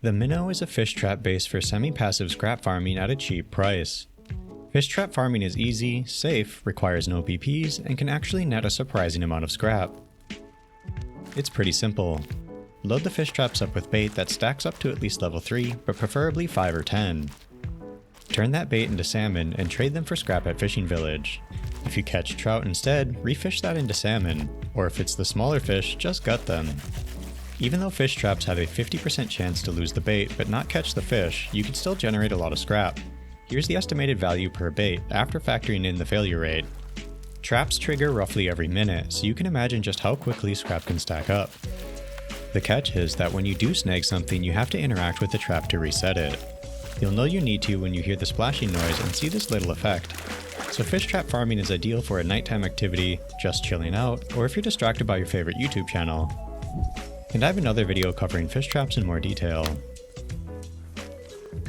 The Minnow is a fish trap base for semi-passive scrap farming at a cheap price. Fish trap farming is easy, safe, requires no PPs, and can actually net a surprising amount of scrap. It's pretty simple. Load the fish traps up with bait that stacks up to at least level 3, but preferably 5 or 10. Turn that bait into salmon and trade them for scrap at Fishing Village. If you catch trout instead, refish that into salmon, or if it's the smaller fish, just gut them. Even though fish traps have a 50% chance to lose the bait but not catch the fish, you can still generate a lot of scrap. Here's the estimated value per bait after factoring in the failure rate. Traps trigger roughly every minute, so you can imagine just how quickly scrap can stack up. The catch is that when you do snag something, you have to interact with the trap to reset it. You'll know you need to when you hear the splashing noise and see this little effect. So fish trap farming is ideal for a nighttime activity, just chilling out, or if you're distracted by your favorite YouTube channel. And I have another video covering fish traps in more detail.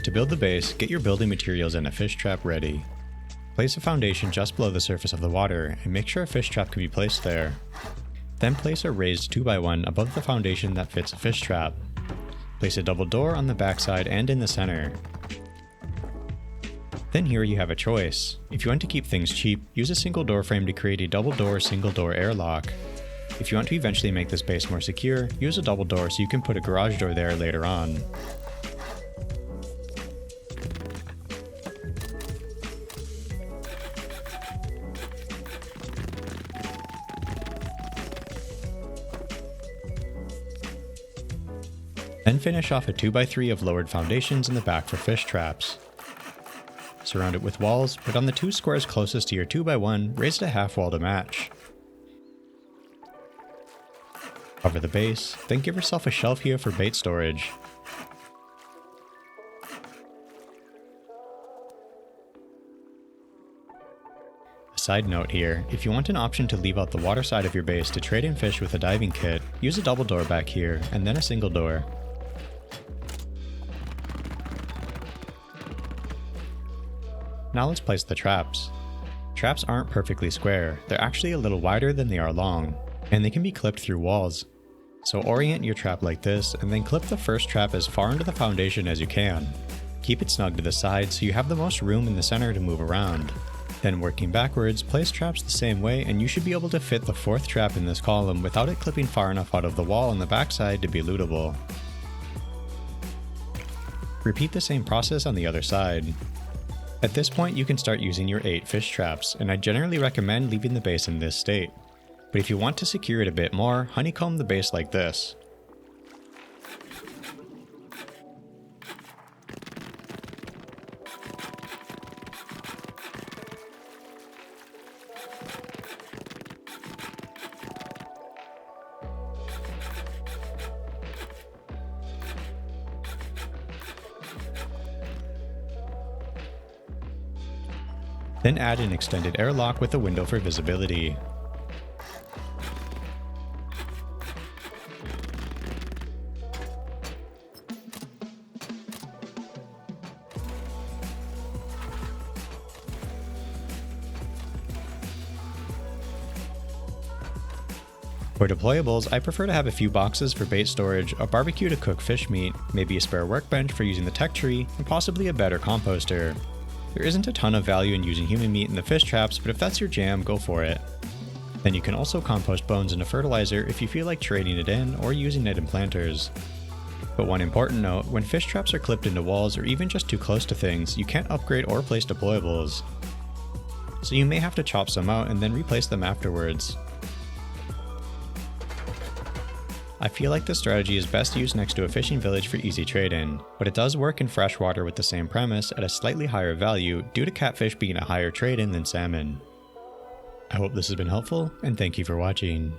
To build the base, get your building materials and a fish trap ready. Place a foundation just below the surface of the water and make sure a fish trap can be placed there. Then place a raised 2x1 above the foundation that fits a fish trap. Place a double door on the backside and in the center. Then here you have a choice. If you want to keep things cheap, use a single door frame to create a double door single door airlock. If you want to eventually make this base more secure, use a double door so you can put a garage door there later on. Then finish off a 2x3 of lowered foundations in the back for fish traps. Surround it with walls, but on the 2 squares closest to your 2x1, raise it a half wall to match. Cover the base, then give yourself a shelf here for bait storage. A side note here, if you want an option to leave out the water side of your base to trade in fish with a diving kit, use a double door back here, and then a single door. Now let's place the traps. Traps aren't perfectly square, they're actually a little wider than they are long, and they can be clipped through walls. So orient your trap like this, and then clip the first trap as far into the foundation as you can. Keep it snug to the side so you have the most room in the center to move around. Then working backwards, place traps the same way and you should be able to fit the 4th trap in this column without it clipping far enough out of the wall on the backside to be lootable. Repeat the same process on the other side. At this point you can start using your 8 fish traps, and I generally recommend leaving the base in this state. But if you want to secure it a bit more, honeycomb the base like this. Then add an extended airlock with a window for visibility. For deployables, I prefer to have a few boxes for bait storage, a barbecue to cook fish meat, maybe a spare workbench for using the tech tree, and possibly a better composter. There isn't a ton of value in using human meat in the fish traps, but if that's your jam, go for it. Then you can also compost bones into fertilizer if you feel like trading it in or using it in planters. But one important note, when fish traps are clipped into walls or even just too close to things, you can't upgrade or place deployables. So you may have to chop some out and then replace them afterwards. I feel like this strategy is best used next to a fishing village for easy trade-in, but it does work in freshwater with the same premise at a slightly higher value due to catfish being a higher trade-in than salmon. I hope this has been helpful, and thank you for watching.